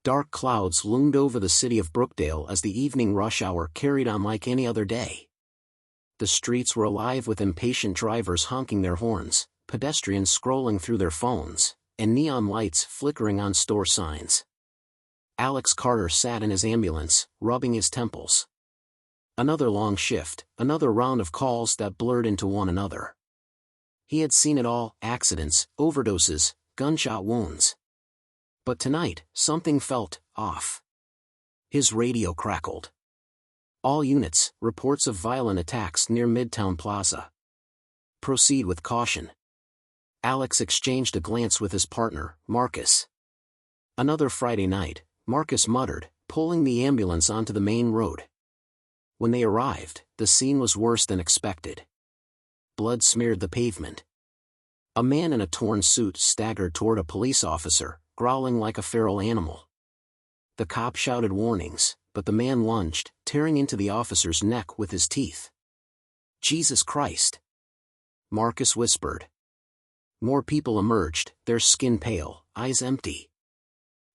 Dark clouds loomed over the city of Brookdale as the evening rush hour carried on like any other day. The streets were alive with impatient drivers honking their horns, pedestrians scrolling through their phones, and neon lights flickering on store signs. Alex Carter sat in his ambulance, rubbing his temples. Another long shift, another round of calls that blurred into one another. He had seen it all: accidents, overdoses, gunshot wounds. But tonight, something felt off. His radio crackled. All units, reports of violent attacks near Midtown Plaza. Proceed with caution. Alex exchanged a glance with his partner, Marcus. Another Friday night, Marcus muttered, pulling the ambulance onto the main road. When they arrived, the scene was worse than expected. Blood smeared the pavement. A man in a torn suit staggered toward a police officer, growling like a feral animal. The cop shouted warnings, but the man lunged, tearing into the officer's neck with his teeth. "Jesus Christ!" Marcus whispered. More people emerged, their skin pale, eyes empty.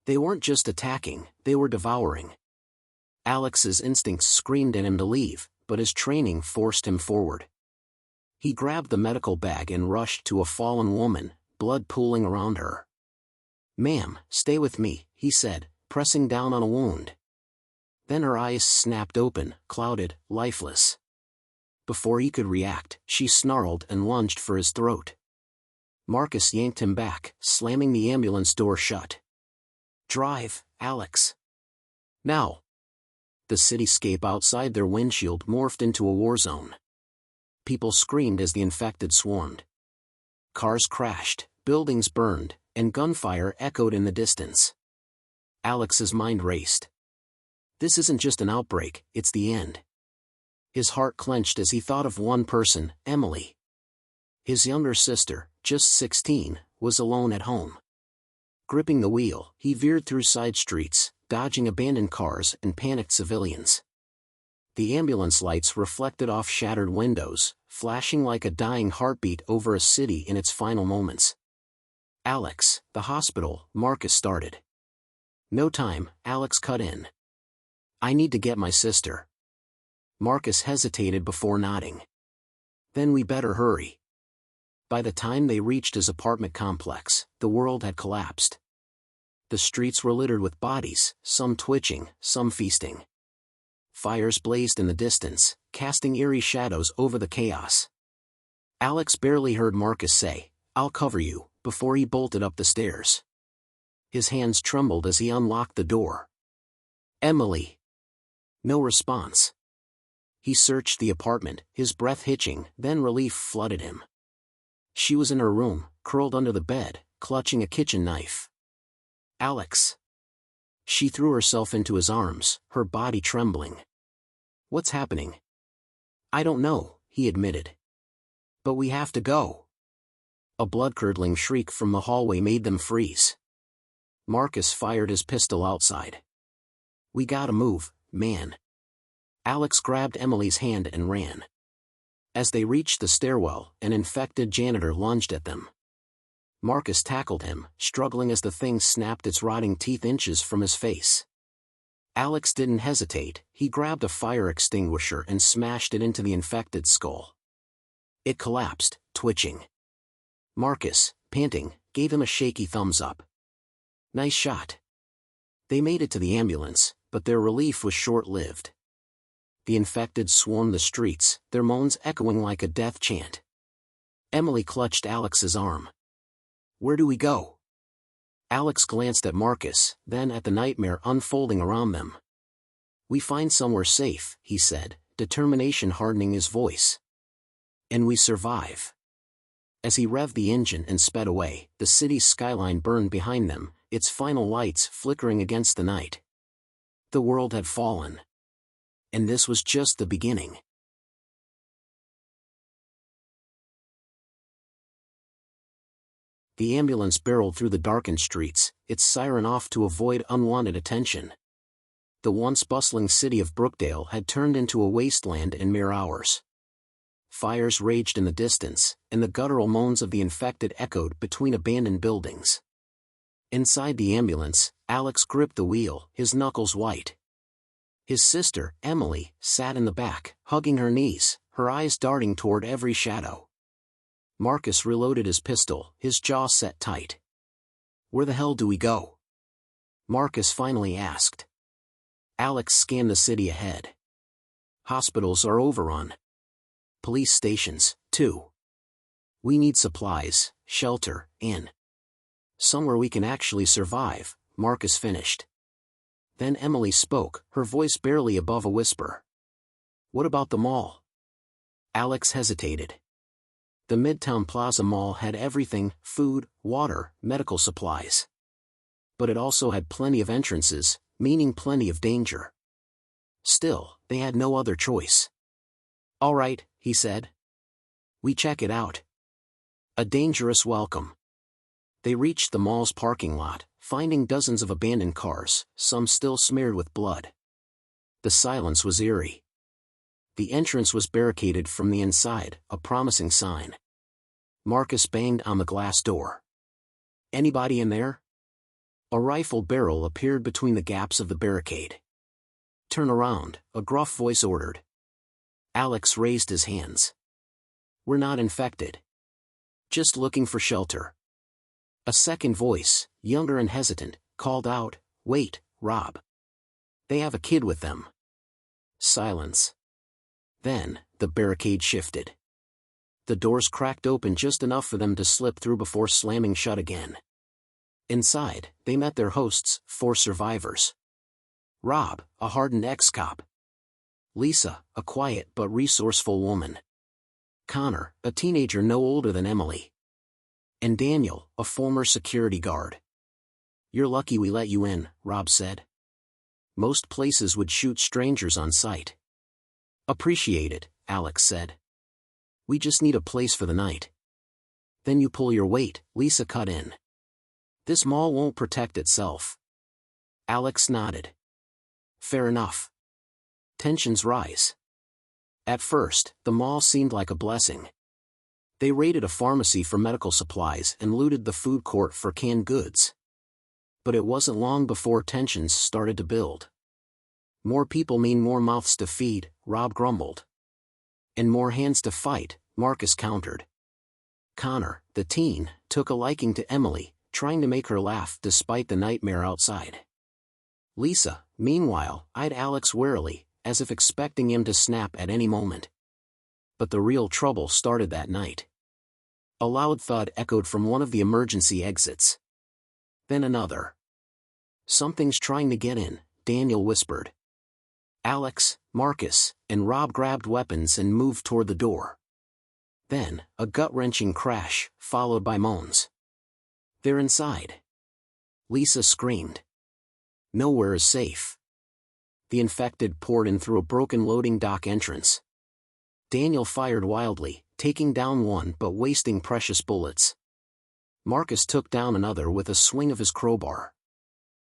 They weren't just attacking, they were devouring. Alex's instincts screamed at him to leave, but his training forced him forward. He grabbed the medical bag and rushed to a fallen woman, blood pooling around her. "Ma'am, stay with me," he said, pressing down on a wound. Then her eyes snapped open, clouded, lifeless. Before he could react, she snarled and lunged for his throat. Marcus yanked him back, slamming the ambulance door shut. "Drive, Alex. Now." The cityscape outside their windshield morphed into a war zone. People screamed as the infected swarmed. Cars crashed, buildings burned, and gunfire echoed in the distance. Alex's mind raced. This isn't just an outbreak, it's the end. His heart clenched as he thought of one person, Emily. His younger sister, just 16, was alone at home. Gripping the wheel, he veered through side streets, dodging abandoned cars and panicked civilians. The ambulance lights reflected off shattered windows, flashing like a dying heartbeat over a city in its final moments. "Alex, the hospital," Marcus started. "No time," Alex cut in. "I need to get my sister." Marcus hesitated before nodding. "Then we better hurry." By the time they reached his apartment complex, the world had collapsed. The streets were littered with bodies, some twitching, some feasting. Fires blazed in the distance, casting eerie shadows over the chaos. Alex barely heard Marcus say, "I'll cover you," before he bolted up the stairs. His hands trembled as he unlocked the door. "Emily." No response. He searched the apartment, his breath hitching, then relief flooded him. She was in her room, curled under the bed, clutching a kitchen knife. "Alex." She threw herself into his arms, her body trembling. "What's happening?" "I don't know," he admitted. "But we have to go." A blood-curdling shriek from the hallway made them freeze. Marcus fired his pistol outside. "We gotta move, man." Alex grabbed Emily's hand and ran. As they reached the stairwell, an infected janitor lunged at them. Marcus tackled him, struggling as the thing snapped its rotting teeth inches from his face. Alex didn't hesitate, he grabbed a fire extinguisher and smashed it into the infected skull. It collapsed, twitching. Marcus, panting, gave him a shaky thumbs up. "Nice shot." They made it to the ambulance, but their relief was short-lived. The infected swarmed the streets, their moans echoing like a death chant. Emily clutched Alex's arm. "Where do we go?" Alex glanced at Marcus, then at the nightmare unfolding around them. "We find somewhere safe," he said, determination hardening his voice. "And we survive." As he revved the engine and sped away, the city's skyline burned behind them, its final lights flickering against the night. The world had fallen. And this was just the beginning. The ambulance barreled through the darkened streets, its siren off to avoid unwanted attention. The once bustling city of Brookdale had turned into a wasteland in mere hours. Fires raged in the distance, and the guttural moans of the infected echoed between abandoned buildings. Inside the ambulance, Alex gripped the wheel, his knuckles white. His sister, Emily, sat in the back, hugging her knees, her eyes darting toward every shadow. Marcus reloaded his pistol, his jaw set tight. "Where the hell do we go?" Marcus finally asked. Alex scanned the city ahead. Hospitals are overrun. Police stations, too. We need supplies, shelter, and somewhere we can actually survive, Marcus finished. Then Emily spoke, her voice barely above a whisper. "What about the mall?" Alex hesitated. The Midtown Plaza Mall had everything: food, water, medical supplies. But it also had plenty of entrances, meaning plenty of danger. Still, they had no other choice. "All right," he said. "We check it out." A dangerous welcome. They reached the mall's parking lot, finding dozens of abandoned cars, some still smeared with blood. The silence was eerie. The entrance was barricaded from the inside, a promising sign. Marcus banged on the glass door. "Anybody in there?" A rifle barrel appeared between the gaps of the barricade. "Turn around," a gruff voice ordered. Alex raised his hands. "We're not infected. Just looking for shelter." A second voice, younger and hesitant, called out, "Wait, Rob. They have a kid with them." Silence. Then, the barricade shifted. The doors cracked open just enough for them to slip through before slamming shut again. Inside, they met their hosts, 4 survivors. Rob, a hardened ex-cop. Lisa, a quiet but resourceful woman. Connor, a teenager no older than Emily. And Daniel, a former security guard. "You're lucky we let you in," Rob said. "Most places would shoot strangers on sight." "Appreciate it," Alex said. "We just need a place for the night." "Then you pull your weight," Lisa cut in. "This mall won't protect itself." Alex nodded. "Fair enough." Tensions rise. At first, the mall seemed like a blessing. They raided a pharmacy for medical supplies and looted the food court for canned goods. But it wasn't long before tensions started to build. "More people mean more mouths to feed," Rob grumbled. "And more hands to fight," Marcus countered. Connor, the teen, took a liking to Emily, trying to make her laugh despite the nightmare outside. Lisa, meanwhile, eyed Alex warily, as if expecting him to snap at any moment. But the real trouble started that night. A loud thud echoed from one of the emergency exits. Then another. "Something's trying to get in," Daniel whispered. Alex, Marcus, and Rob grabbed weapons and moved toward the door. Then, a gut-wrenching crash, followed by moans. "They're inside." Lisa screamed. Nowhere is safe. The infected poured in through a broken loading dock entrance. Daniel fired wildly, taking down one but wasting precious bullets. Marcus took down another with a swing of his crowbar.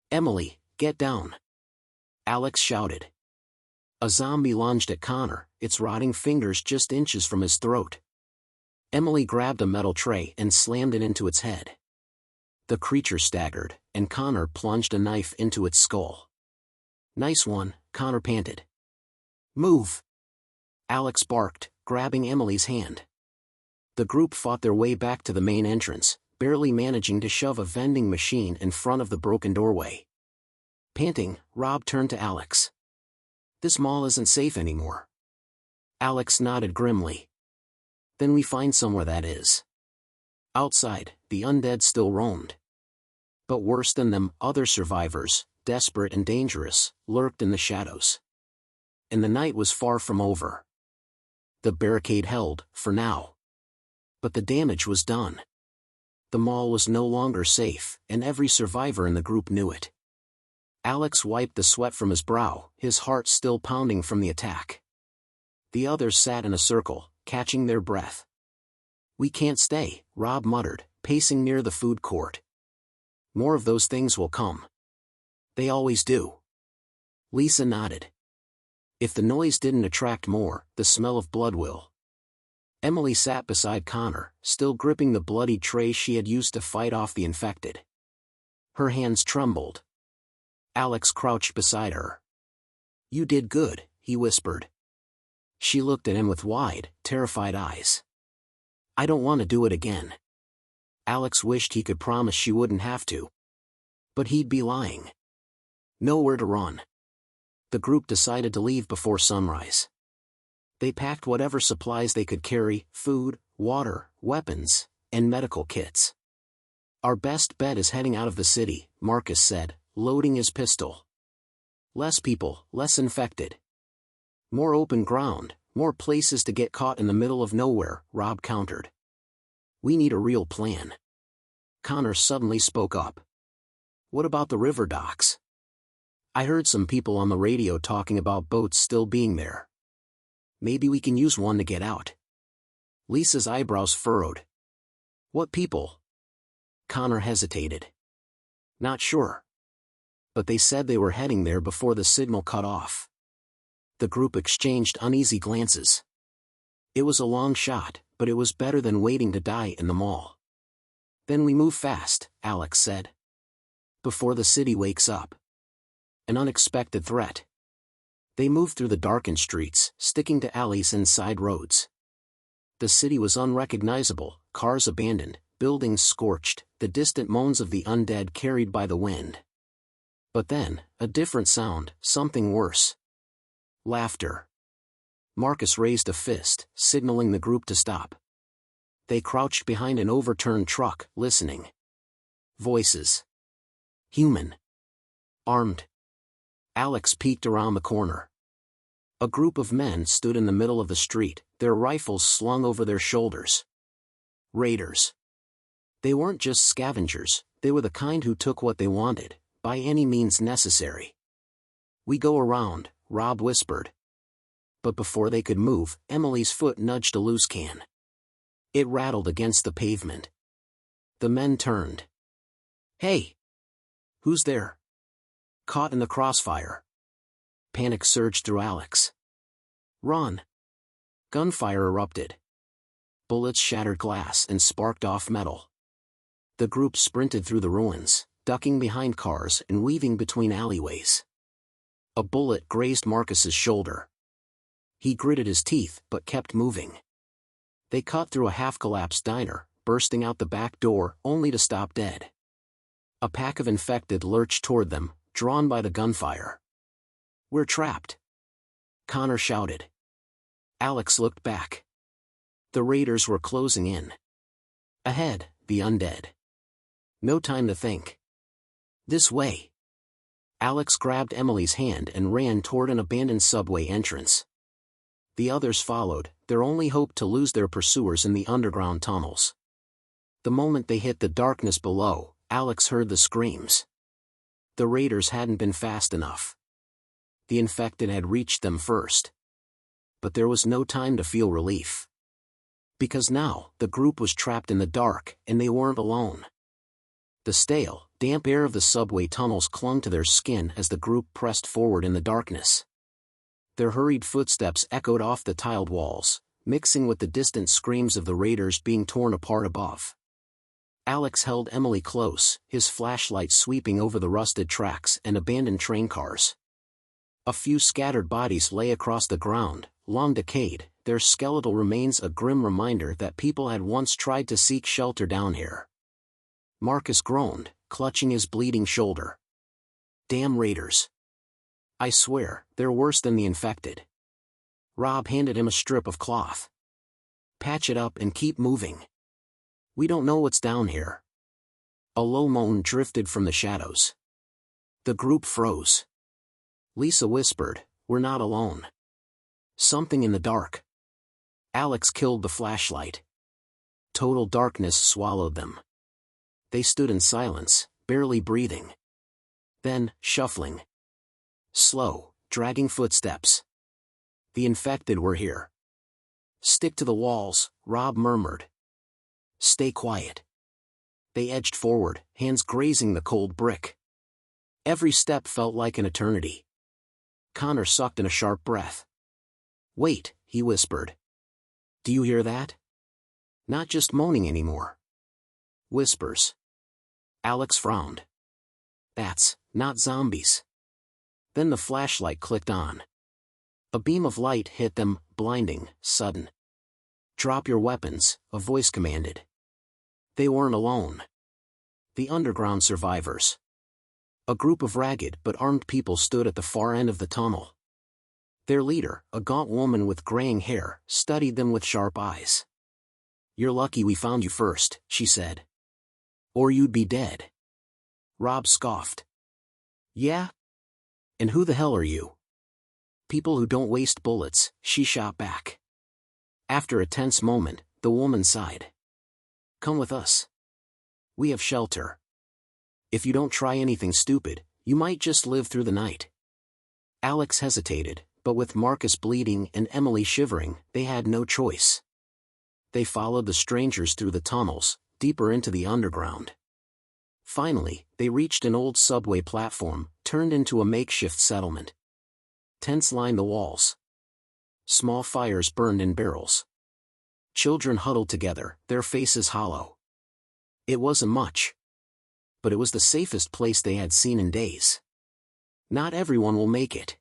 "Emily, get down!" Alex shouted. A zombie lunged at Connor, its rotting fingers just inches from his throat. Emily grabbed a metal tray and slammed it into its head. The creature staggered, and Connor plunged a knife into its skull. "Nice one," Connor panted. "Move!" Alex barked, grabbing Emily's hand. The group fought their way back to the main entrance, barely managing to shove a vending machine in front of the broken doorway. Panting, Rob turned to Alex. "This mall isn't safe anymore." Alex nodded grimly. "Then we find somewhere that is." Outside, the undead still roamed. But worse than them, other survivors, desperate and dangerous, lurked in the shadows. And the night was far from over. The barricade held, for now. But the damage was done. The mall was no longer safe, and every survivor in the group knew it. Alex wiped the sweat from his brow, his heart still pounding from the attack. The others sat in a circle, catching their breath. "We can't stay," Rob muttered, pacing near the food court. "More of those things will come." "They always do." Lisa nodded. "If the noise didn't attract more, the smell of blood will." Emily sat beside Connor, still gripping the bloody tray she had used to fight off the infected. Her hands trembled. Alex crouched beside her. "You did good," he whispered. She looked at him with wide, terrified eyes. "I don't want to do it again." Alex wished he could promise she wouldn't have to. But he'd be lying. Nowhere to run. The group decided to leave before sunrise. They packed whatever supplies they could carry: food, water, weapons, and medical kits. "Our best bet is heading out of the city," Marcus said, loading his pistol. "Less people, less infected. More open ground, more places to get caught in the middle of nowhere," Rob countered. "We need a real plan." Connor suddenly spoke up. "What about the river docks? I heard some people on the radio talking about boats still being there. Maybe we can use one to get out." Lisa's eyebrows furrowed. "What people?" Connor hesitated. "Not sure. But they said they were heading there before the signal cut off." The group exchanged uneasy glances. It was a long shot, but it was better than waiting to die in the mall. "Then we move fast," Alex said. "Before the city wakes up." An unexpected threat. They moved through the darkened streets, sticking to alleys and side roads. The city was unrecognizable, cars abandoned, buildings scorched, the distant moans of the undead carried by the wind. But then, a different sound, something worse. Laughter. Marcus raised a fist, signaling the group to stop. They crouched behind an overturned truck, listening. Voices. Human. Armed. Alex peeked around the corner. A group of men stood in the middle of the street, their rifles slung over their shoulders. Raiders. They weren't just scavengers, they were the kind who took what they wanted, by any means necessary. "We go around," Rob whispered. But before they could move, Emily's foot nudged a loose can. It rattled against the pavement. The men turned. "Hey! Who's there?" Caught in the crossfire. Panic surged through Alex. "Run!" Gunfire erupted. Bullets shattered glass and sparked off metal. The group sprinted through the ruins, ducking behind cars and weaving between alleyways. A bullet grazed Marcus's shoulder. He gritted his teeth but kept moving. They cut through a half-collapsed diner, bursting out the back door only to stop dead. A pack of infected lurched toward them, drawn by the gunfire. "We're trapped!" Connor shouted. Alex looked back. The raiders were closing in. Ahead, the undead. No time to think. "This way!" Alex grabbed Emily's hand and ran toward an abandoned subway entrance. The others followed, their only hope to lose their pursuers in the underground tunnels. The moment they hit the darkness below, Alex heard the screams. The raiders hadn't been fast enough. The infected had reached them first. But there was no time to feel relief. Because now, the group was trapped in the dark, and they weren't alone. The stale, damp air of the subway tunnels clung to their skin as the group pressed forward in the darkness. Their hurried footsteps echoed off the tiled walls, mixing with the distant screams of the raiders being torn apart above. Alex held Emily close, his flashlight sweeping over the rusted tracks and abandoned train cars. A few scattered bodies lay across the ground, long decayed, their skeletal remains a grim reminder that people had once tried to seek shelter down here. Marcus groaned, clutching his bleeding shoulder. "Damn raiders. I swear, they're worse than the infected." Rob handed him a strip of cloth. "Patch it up and keep moving. We don't know what's down here." A low moan drifted from the shadows. The group froze. Lisa whispered, "We're not alone." Something in the dark. Alex killed the flashlight. Total darkness swallowed them. They stood in silence, barely breathing. Then, shuffling. Slow, dragging footsteps. The infected were here. "Stick to the walls," Rob murmured. "Stay quiet." They edged forward, hands grazing the cold brick. Every step felt like an eternity. Connor sucked in a sharp breath. "Wait," he whispered. "Do you hear that? Not just moaning anymore. Whispers." Alex frowned. That's not zombies. Then the flashlight clicked on. A beam of light hit them, blinding, sudden. Drop your weapons, a voice commanded. They weren't alone. The underground survivors. A group of ragged but armed people stood at the far end of the tunnel. Their leader, a gaunt woman with graying hair, studied them with sharp eyes. "You're lucky we found you first," she said. "Or you'd be dead." Rob scoffed. "Yeah? And who the hell are you?" "People who don't waste bullets," she shot back. After a tense moment, the woman sighed. "Come with us. We have shelter. If you don't try anything stupid, you might just live through the night." Alex hesitated, but with Marcus bleeding and Emily shivering, they had no choice. They followed the strangers through the tunnels, deeper into the underground. Finally, they reached an old subway platform, turned into a makeshift settlement. Tents lined the walls. Small fires burned in barrels. Children huddled together, their faces hollow. It wasn't much. But it was the safest place they had seen in days. "Not everyone will make it."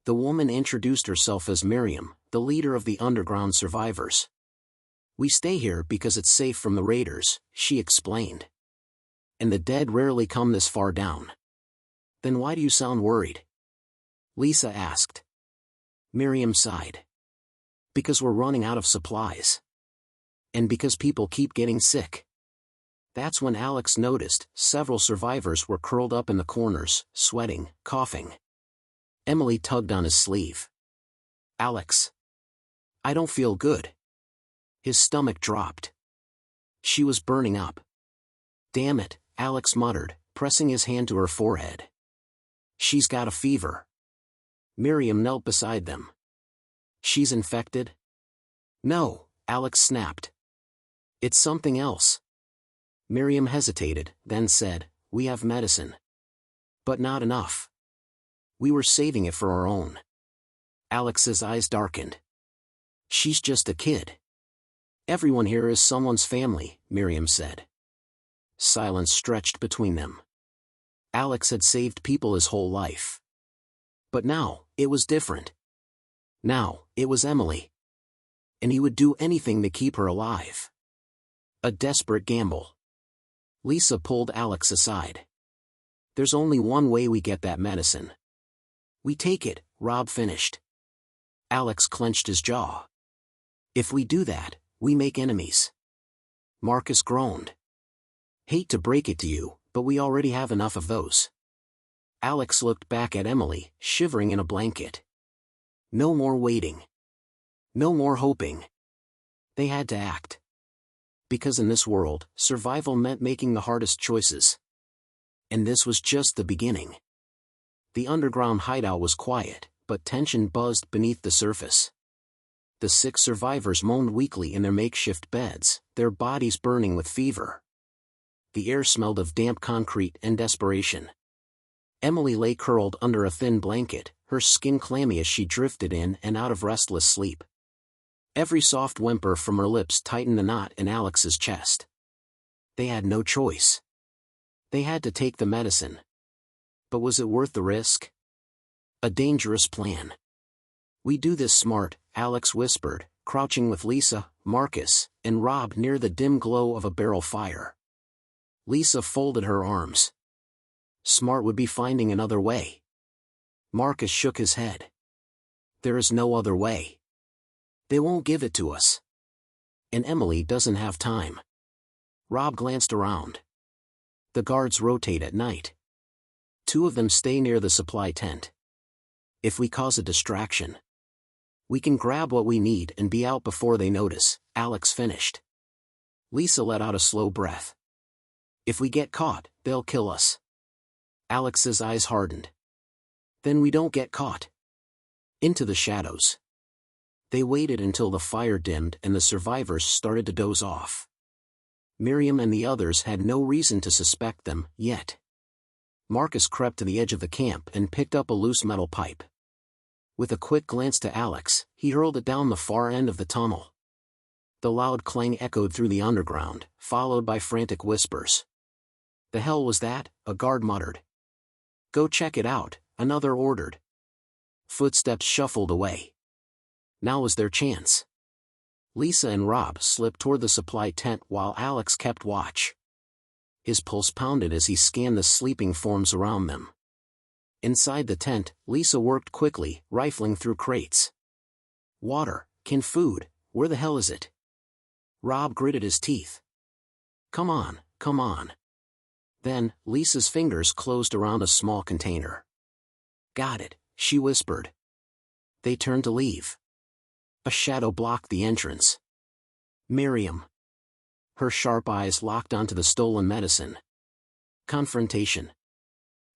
The woman introduced herself as Miriam, the leader of the underground survivors. "We stay here because it's safe from the raiders," she explained. "And the dead rarely come this far down." "Then why do you sound worried?" Lisa asked. Miriam sighed. "Because we're running out of supplies. And because people keep getting sick." That's when Alex noticed several survivors were curled up in the corners, sweating, coughing. Emily tugged on his sleeve. "Alex. I don't feel good." His stomach dropped. She was burning up. "Damn it," Alex muttered, pressing his hand to her forehead. "She's got a fever." Miriam knelt beside them. "She's infected?" "No," Alex snapped. "It's something else." Miriam hesitated, then said, "We have medicine. But not enough. We were saving it for our own." Alex's eyes darkened. "She's just a kid." "Everyone here is someone's family," Miriam said. Silence stretched between them. Alex had saved people his whole life. But now, it was different. Now, it was Emily. And he would do anything to keep her alive. A desperate gamble. Lisa pulled Alex aside. "There's only one way we get that medicine." "We take it," Rob finished. Alex clenched his jaw. "If we do that, we make enemies." Marcus groaned. "Hate to break it to you, but we already have enough of those." Alex looked back at Emily, shivering in a blanket. No more waiting. No more hoping. They had to act. Because in this world, survival meant making the hardest choices. And this was just the beginning. The underground hideout was quiet, but tension buzzed beneath the surface. The 6 survivors moaned weakly in their makeshift beds, their bodies burning with fever. The air smelled of damp concrete and desperation. Emily lay curled under a thin blanket, her skin clammy as she drifted in and out of restless sleep. Every soft whimper from her lips tightened the knot in Alex's chest. They had no choice. They had to take the medicine. But was it worth the risk? A dangerous plan. "We do this smart," Alex whispered, crouching with Lisa, Marcus, and Rob near the dim glow of a barrel fire. Lisa folded her arms. "Smart would be finding another way." Marcus shook his head. "There is no other way. They won't give it to us. And Emily doesn't have time." Rob glanced around. The guards rotate at night. 2 of them stay near the supply tent. If we cause a distraction, we can grab what we need and be out before they notice, Alex finished. Lisa let out a slow breath. "If we get caught, they'll kill us." Alex's eyes hardened. "Then we don't get caught." Into the shadows. They waited until the fire dimmed and the survivors started to doze off. Miriam and the others had no reason to suspect them, yet. Marcus crept to the edge of the camp and picked up a loose metal pipe. With a quick glance to Alex, he hurled it down the far end of the tunnel. The loud clang echoed through the underground, followed by frantic whispers. "The hell was that?" a guard muttered. Go check it out, another ordered. Footsteps shuffled away. Now was their chance. Lisa and Rob slipped toward the supply tent while Alex kept watch. His pulse pounded as he scanned the sleeping forms around them. Inside the tent, Lisa worked quickly, rifling through crates. Water, canned food, where the hell is it? Rob gritted his teeth. Come on, come on. Then, Lisa's fingers closed around a small container. Got it, she whispered. They turned to leave. A shadow blocked the entrance. Miriam. Her sharp eyes locked onto the stolen medicine. Confrontation.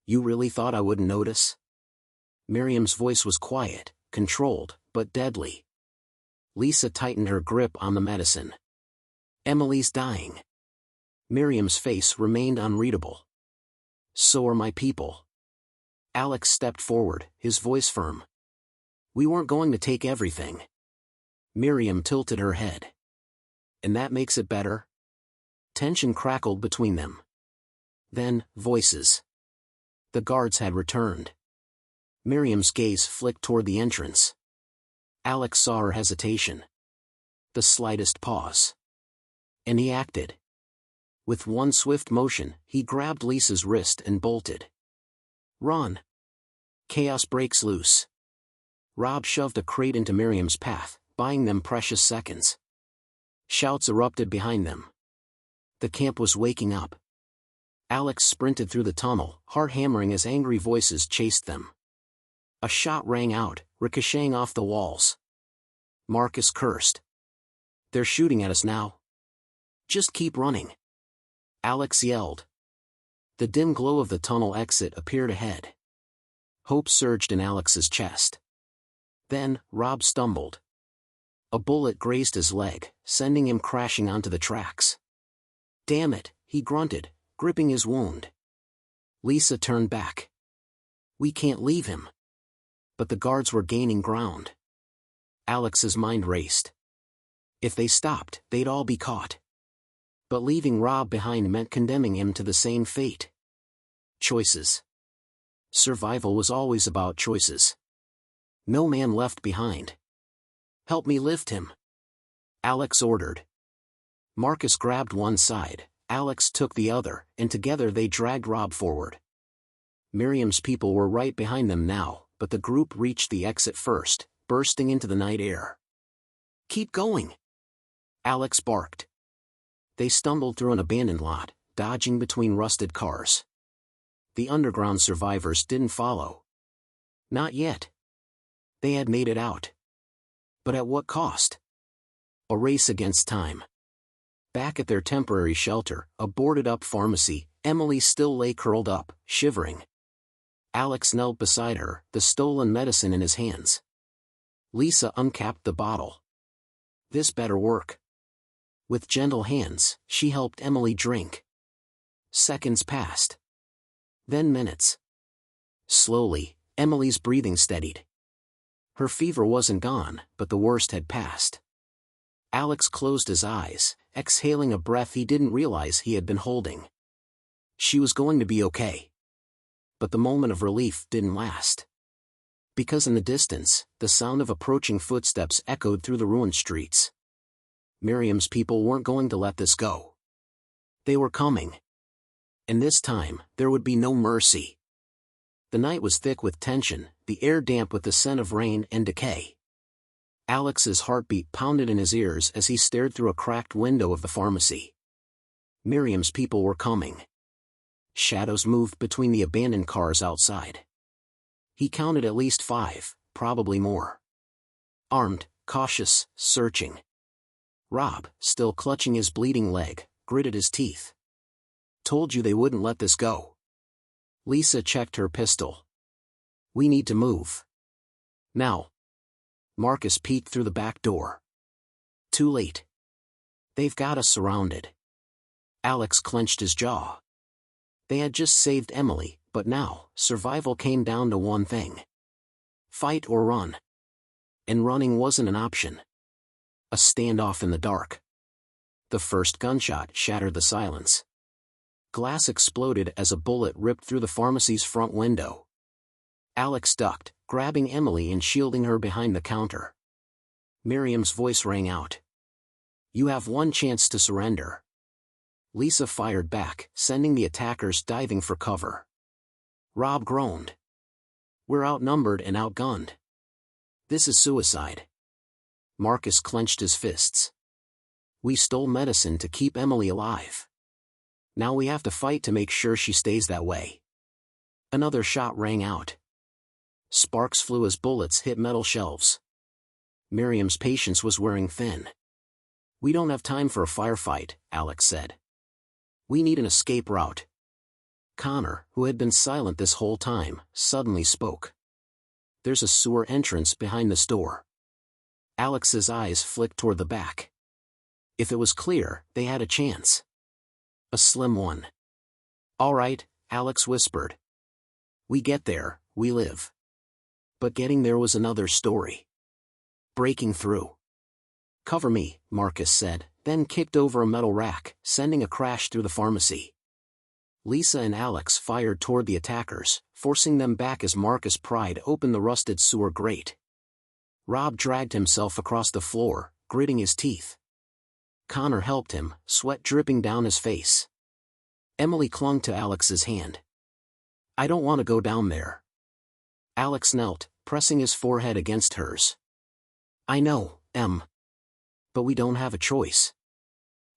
You really thought I wouldn't notice? Miriam's voice was quiet, controlled, but deadly. Lisa tightened her grip on the medicine. Emily's dying. Miriam's face remained unreadable. So are my people. Alex stepped forward, his voice firm. We weren't going to take everything. Miriam tilted her head. And that makes it better? Tension crackled between them. Then, voices. The guards had returned. Miriam's gaze flicked toward the entrance. Alex saw her hesitation. The slightest pause. And he acted. With one swift motion, he grabbed Lisa's wrist and bolted. Run! Chaos breaks loose. Rob shoved a crate into Miriam's path, buying them precious seconds. Shouts erupted behind them. The camp was waking up. Alex sprinted through the tunnel, heart hammering as angry voices chased them. A shot rang out, ricocheting off the walls. Marcus cursed. They're shooting at us now. Just keep running. Alex yelled. The dim glow of the tunnel exit appeared ahead. Hope surged in Alex's chest. Then, Rob stumbled. A bullet grazed his leg, sending him crashing onto the tracks. Damn it, he grunted, gripping his wound. Lisa turned back. We can't leave him. But the guards were gaining ground. Alex's mind raced. If they stopped, they'd all be caught. But leaving Rob behind meant condemning him to the same fate. Choices. Survival was always about choices. No man left behind. Help me lift him. Alex ordered. Marcus grabbed one side, Alex took the other, and together they dragged Rob forward. Miriam's people were right behind them now, but the group reached the exit first, bursting into the night air. Keep going! Alex barked. They stumbled through an abandoned lot, dodging between rusted cars. The underground survivors didn't follow. Not yet. They had made it out. But at what cost? A race against time. Back at their temporary shelter, a boarded-up pharmacy, Emily still lay curled up, shivering. Alex knelt beside her, the stolen medicine in his hands. Lisa uncapped the bottle. This better work. With gentle hands, she helped Emily drink. Seconds passed. Then minutes. Slowly, Emily's breathing steadied. Her fever wasn't gone, but the worst had passed. Alex closed his eyes, exhaling a breath he didn't realize he had been holding. She was going to be okay. But the moment of relief didn't last. Because in the distance, the sound of approaching footsteps echoed through the ruined streets. Miriam's people weren't going to let this go. They were coming. And this time, there would be no mercy. The night was thick with tension, the air damp with the scent of rain and decay. Alex's heartbeat pounded in his ears as he stared through a cracked window of the pharmacy. Miriam's people were coming. Shadows moved between the abandoned cars outside. He counted at least 5, probably more. Armed, cautious, searching. Rob, still clutching his bleeding leg, gritted his teeth. Told you they wouldn't let this go. Lisa checked her pistol. We need to move. Now. Marcus peeked through the back door. Too late. They've got us surrounded. Alex clenched his jaw. They had just saved Emily, but now, survival came down to one thing. Fight or run. And running wasn't an option. A standoff in the dark. The first gunshot shattered the silence. Glass exploded as a bullet ripped through the pharmacy's front window. Alex ducked, grabbing Emily and shielding her behind the counter. Miriam's voice rang out. "You have one chance to surrender." Lisa fired back, sending the attackers diving for cover. Rob groaned. "We're outnumbered and outgunned. This is suicide." Marcus clenched his fists. "We stole medicine to keep Emily alive. Now we have to fight to make sure she stays that way." Another shot rang out. Sparks flew as bullets hit metal shelves. Miriam's patience was wearing thin. "We don't have time for a firefight," Alex said. "We need an escape route." Connor, who had been silent this whole time, suddenly spoke. "There's a sewer entrance behind the store." Alex's eyes flicked toward the back. If it was clear, they had a chance. A slim one. "All right," Alex whispered. "We get there, we live." But getting there was another story. Breaking through. "Cover me," Marcus said, then kicked over a metal rack, sending a crash through the pharmacy. Lisa and Alex fired toward the attackers, forcing them back as Marcus pried open the rusted sewer grate. Rob dragged himself across the floor, gritting his teeth. Connor helped him, sweat dripping down his face. Emily clung to Alex's hand. "I don't want to go down there." Alex knelt, pressing his forehead against hers. "I know, Em. But we don't have a choice."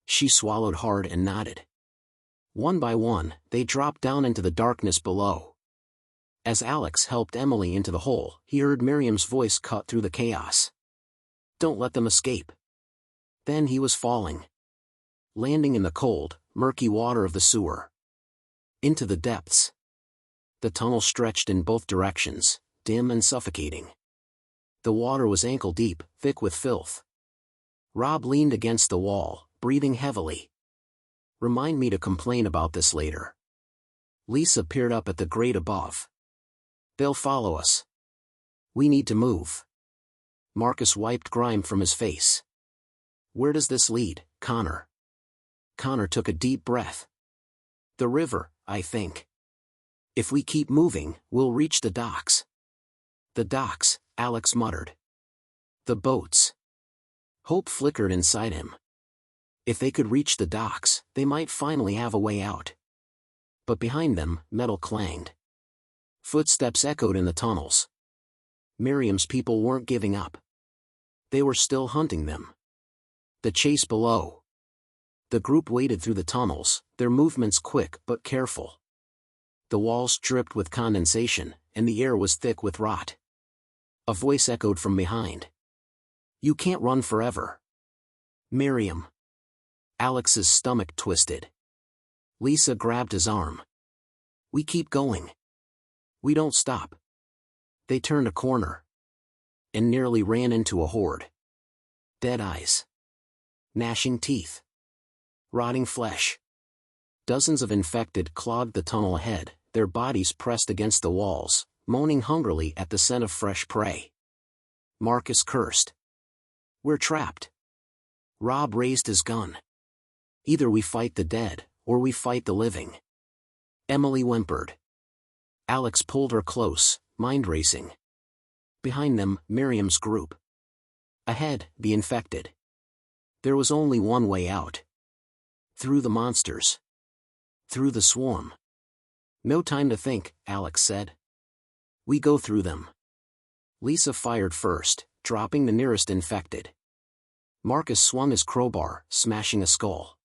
She swallowed hard and nodded. One by one, they dropped down into the darkness below. As Alex helped Emily into the hole, he heard Miriam's voice cut through the chaos. "Don't let them escape." Then he was falling. Landing in the cold, murky water of the sewer. Into the depths. The tunnel stretched in both directions, dim and suffocating. The water was ankle-deep, thick with filth. Rob leaned against the wall, breathing heavily. "Remind me to complain about this later." Lisa peered up at the grate above. "They'll follow us. We need to move." Marcus wiped grime from his face. "Where does this lead, Connor?" Connor took a deep breath. "The river, I think. If we keep moving, we'll reach the docks." "The docks," Alex muttered. "The boats." Hope flickered inside him. If they could reach the docks, they might finally have a way out. But behind them, metal clanged. Footsteps echoed in the tunnels. Miriam's people weren't giving up. They were still hunting them. The chase below. The group waded through the tunnels, their movements quick but careful. The walls dripped with condensation, and the air was thick with rot. A voice echoed from behind. "You can't run forever." "Miriam." Alex's stomach twisted. Lisa grabbed his arm. "We keep going. We don't stop." They turned a corner. And nearly ran into a horde. Dead eyes. Gnashing teeth. Rotting flesh. Dozens of infected clogged the tunnel ahead, their bodies pressed against the walls, moaning hungrily at the scent of fresh prey. Marcus cursed. "We're trapped." Rob raised his gun. "Either we fight the dead, or we fight the living." Emily whimpered. Alex pulled her close, mind racing. Behind them, Miriam's group. Ahead, the infected. There was only one way out. Through the monsters. Through the swarm. "No time to think," Alex said. "We go through them." Lisa fired first, dropping the nearest infected. Marcus swung his crowbar, smashing a skull.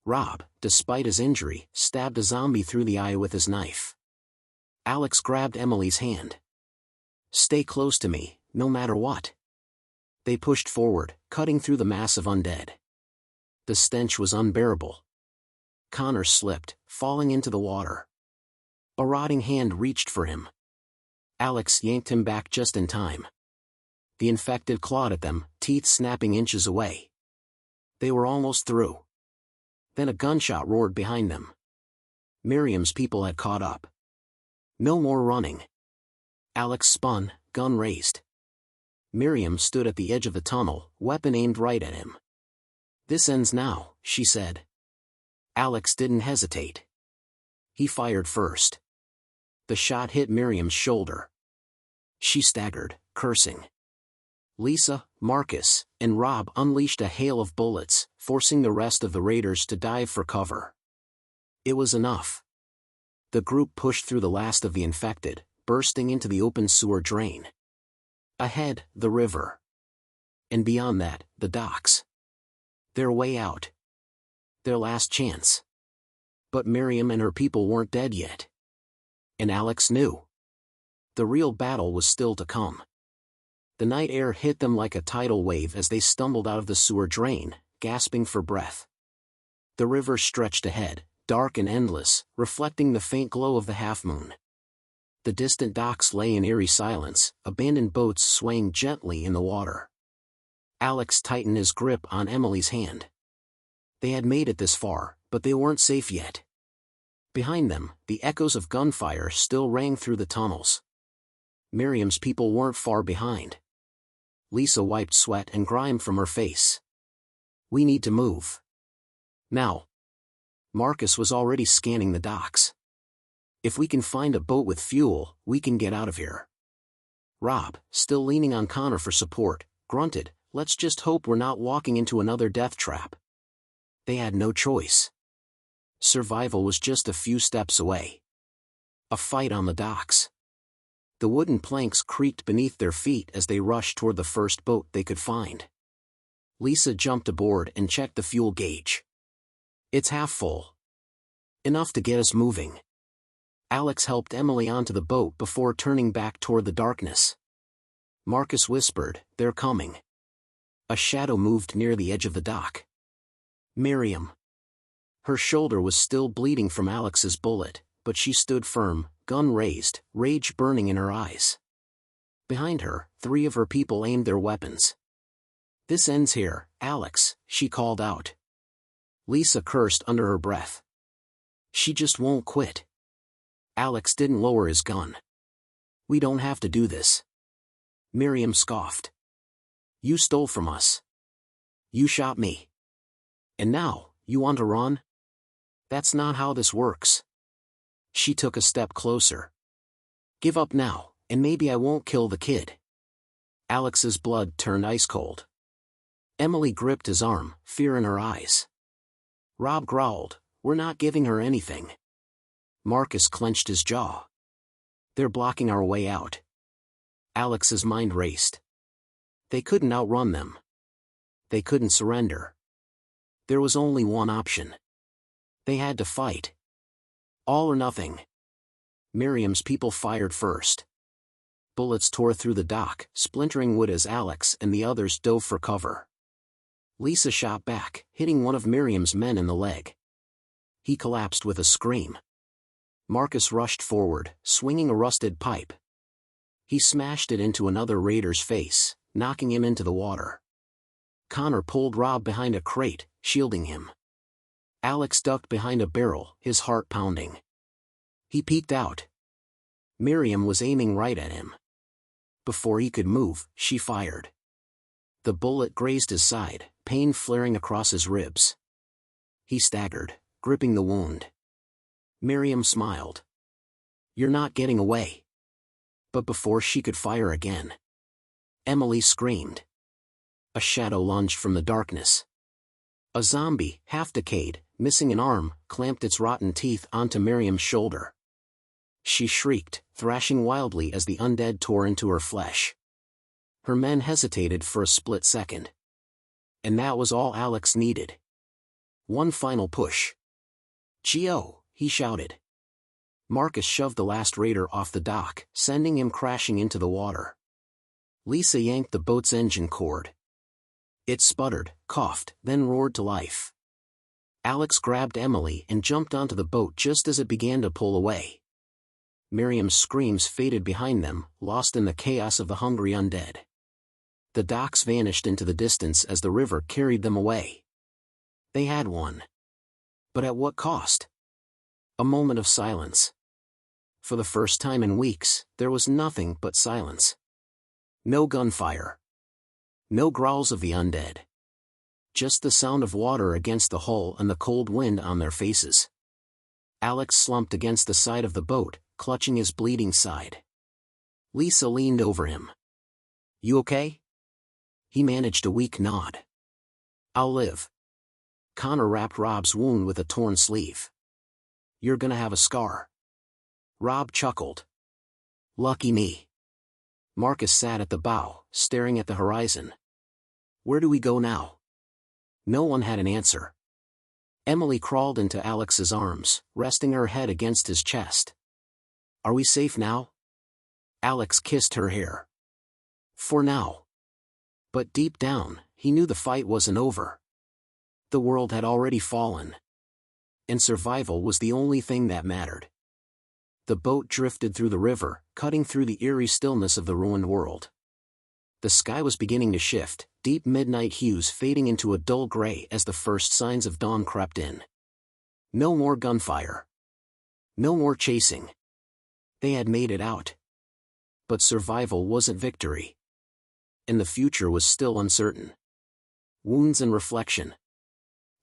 Rob, despite his injury, stabbed a zombie through the eye with his knife. Alex grabbed Emily's hand. "Stay close to me, no matter what." They pushed forward, cutting through the mass of undead. The stench was unbearable. Connor slipped, falling into the water. A rotting hand reached for him. Alex yanked him back just in time. The infected clawed at them, teeth snapping inches away. They were almost through. Then a gunshot roared behind them. Miriam's people had caught up. No more running. Alex spun, gun raised. Miriam stood at the edge of the tunnel, weapon aimed right at him. "This ends now," she said. Alex didn't hesitate. He fired first. The shot hit Miriam's shoulder. She staggered, cursing. Lisa, Marcus, and Rob unleashed a hail of bullets, forcing the rest of the raiders to dive for cover. It was enough. The group pushed through the last of the infected, bursting into the open sewer drain. Ahead, the river. And beyond that, the docks. Their way out. Their last chance. But Miriam and her people weren't dead yet. And Alex knew. The real battle was still to come. The night air hit them like a tidal wave as they stumbled out of the sewer drain, gasping for breath. The river stretched ahead, dark and endless, reflecting the faint glow of the half-moon. The distant docks lay in eerie silence, abandoned boats swaying gently in the water. Alex tightened his grip on Emily's hand. They had made it this far, but they weren't safe yet. Behind them, the echoes of gunfire still rang through the tunnels. Miriam's people weren't far behind. Lisa wiped sweat and grime from her face. We need to move. Now. Marcus was already scanning the docks. If we can find a boat with fuel, we can get out of here. Rob, still leaning on Connor for support, grunted, let's just hope we're not walking into another death trap. They had no choice. Survival was just a few steps away. A fight on the docks. The wooden planks creaked beneath their feet as they rushed toward the first boat they could find. Lisa jumped aboard and checked the fuel gauge. It's half full. Enough to get us moving. Alex helped Emily onto the boat before turning back toward the darkness. Marcus whispered, they're coming. A shadow moved near the edge of the dock. Miriam. Her shoulder was still bleeding from Alex's bullet, but she stood firm, gun raised, rage burning in her eyes. Behind her, 3 of her people aimed their weapons. This ends here, Alex, she called out. Lisa cursed under her breath. She just won't quit. Alex didn't lower his gun. We don't have to do this. Miriam scoffed. You stole from us. You shot me. And now, you want to run? That's not how this works. She took a step closer. Give up now, and maybe I won't kill the kid. Alex's blood turned ice cold. Emily gripped his arm, fear in her eyes. Rob growled, we're not giving her anything. Marcus clenched his jaw. They're blocking our way out. Alex's mind raced. They couldn't outrun them. They couldn't surrender. There was only one option. They had to fight. All or nothing. Miriam's people fired first. Bullets tore through the dock, splintering wood as Alex and the others dove for cover. Lisa shot back, hitting one of Miriam's men in the leg. He collapsed with a scream. Marcus rushed forward, swinging a rusted pipe. He smashed it into another raider's face, knocking him into the water. Connor pulled Rob behind a crate, shielding him. Alex ducked behind a barrel, his heart pounding. He peeked out. Miriam was aiming right at him. Before he could move, she fired. The bullet grazed his side, pain flaring across his ribs. He staggered, gripping the wound. Miriam smiled. You're not getting away. But before she could fire again, Emily screamed. A shadow lunged from the darkness. A zombie, half decayed, missing an arm, clamped its rotten teeth onto Miriam's shoulder. She shrieked, thrashing wildly as the undead tore into her flesh. Her men hesitated for a split second. And that was all Alex needed. One final push. Geo, he shouted. Marcus shoved the last raider off the dock, sending him crashing into the water. Lisa yanked the boat's engine cord. It sputtered, coughed, then roared to life. Alex grabbed Emily and jumped onto the boat just as it began to pull away. Miriam's screams faded behind them, lost in the chaos of the hungry undead. The docks vanished into the distance as the river carried them away. They had won. But at what cost? A moment of silence. For the first time in weeks, there was nothing but silence. No gunfire. No growls of the undead. Just the sound of water against the hull and the cold wind on their faces. Alex slumped against the side of the boat, clutching his bleeding side. Lisa leaned over him. "You okay?" He managed a weak nod. "I'll live." Connor wrapped Rob's wound with a torn sleeve. "You're gonna have a scar." Rob chuckled. "Lucky me." Marcus sat at the bow, staring at the horizon. "Where do we go now?" No one had an answer. Emily crawled into Alex's arms, resting her head against his chest. "Are we safe now?" Alex kissed her hair. "For now." But deep down, he knew the fight wasn't over. The world had already fallen. And survival was the only thing that mattered. The boat drifted through the river, cutting through the eerie stillness of the ruined world. The sky was beginning to shift, deep midnight hues fading into a dull gray as the first signs of dawn crept in. No more gunfire. No more chasing. They had made it out. But survival wasn't victory. And the future was still uncertain. Wounds and reflection.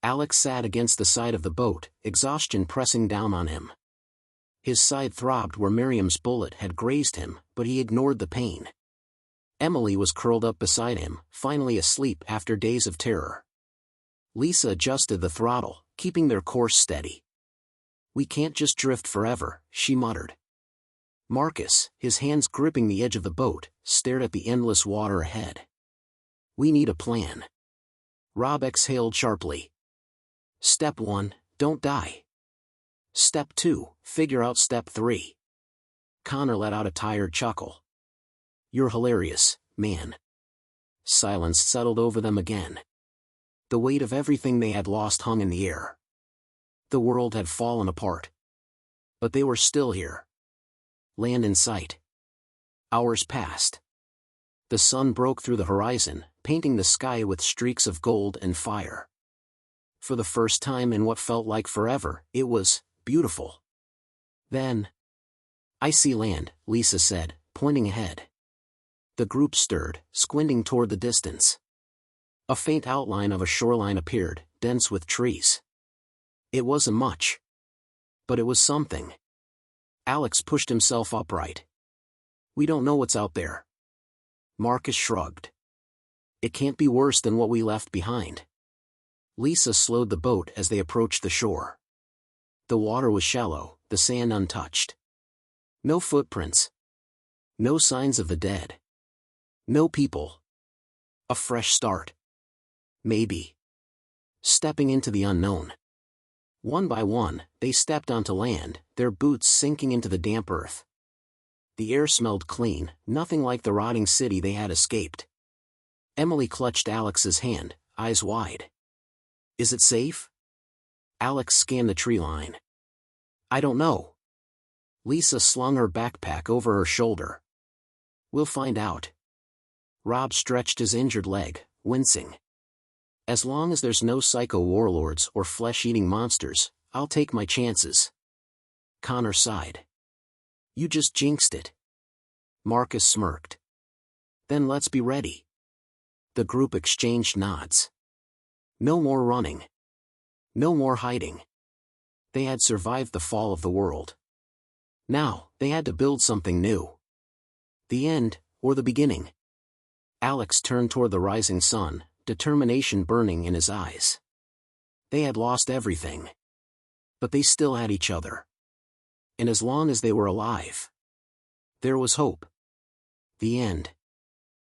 Alex sat against the side of the boat, exhaustion pressing down on him. His side throbbed where Miriam's bullet had grazed him, but he ignored the pain. Emily was curled up beside him, finally asleep after days of terror. Lisa adjusted the throttle, keeping their course steady. "We can't just drift forever," she muttered. Marcus, his hands gripping the edge of the boat, stared at the endless water ahead. "We need a plan." Rob exhaled sharply. "Step 1, don't die. Step 2, figure out step 3. Connor let out a tired chuckle. "You're hilarious, man." Silence settled over them again. The weight of everything they had lost hung in the air. The world had fallen apart. But they were still here. Land in sight. Hours passed. The sun broke through the horizon, painting the sky with streaks of gold and fire. For the first time in what felt like forever, it was beautiful. Then, "I see land," Lisa said, pointing ahead. The group stirred, squinting toward the distance. A faint outline of a shoreline appeared, dense with trees. It wasn't much. But it was something. Alex pushed himself upright. "We don't know what's out there." Marcus shrugged. "It can't be worse than what we left behind." Lisa slowed the boat as they approached the shore. The water was shallow, the sand untouched. No footprints. No signs of the dead. No people. A fresh start. Maybe. Stepping into the unknown. One by one, they stepped onto land, their boots sinking into the damp earth. The air smelled clean, nothing like the rotting city they had escaped. Emily clutched Alex's hand, eyes wide. "Is it safe?" Alex scanned the tree line. "I don't know." Lisa slung her backpack over her shoulder. "We'll find out." Rob stretched his injured leg, wincing. "As long as there's no psycho warlords or flesh-eating monsters, I'll take my chances." Connor sighed. "You just jinxed it." Marcus smirked. "Then let's be ready." The group exchanged nods. No more running. No more hiding. They had survived the fall of the world. Now, they had to build something new. The end, or the beginning. Alex turned toward the rising sun, determination burning in his eyes. They had lost everything. But they still had each other. And as long as they were alive, there was hope. The end.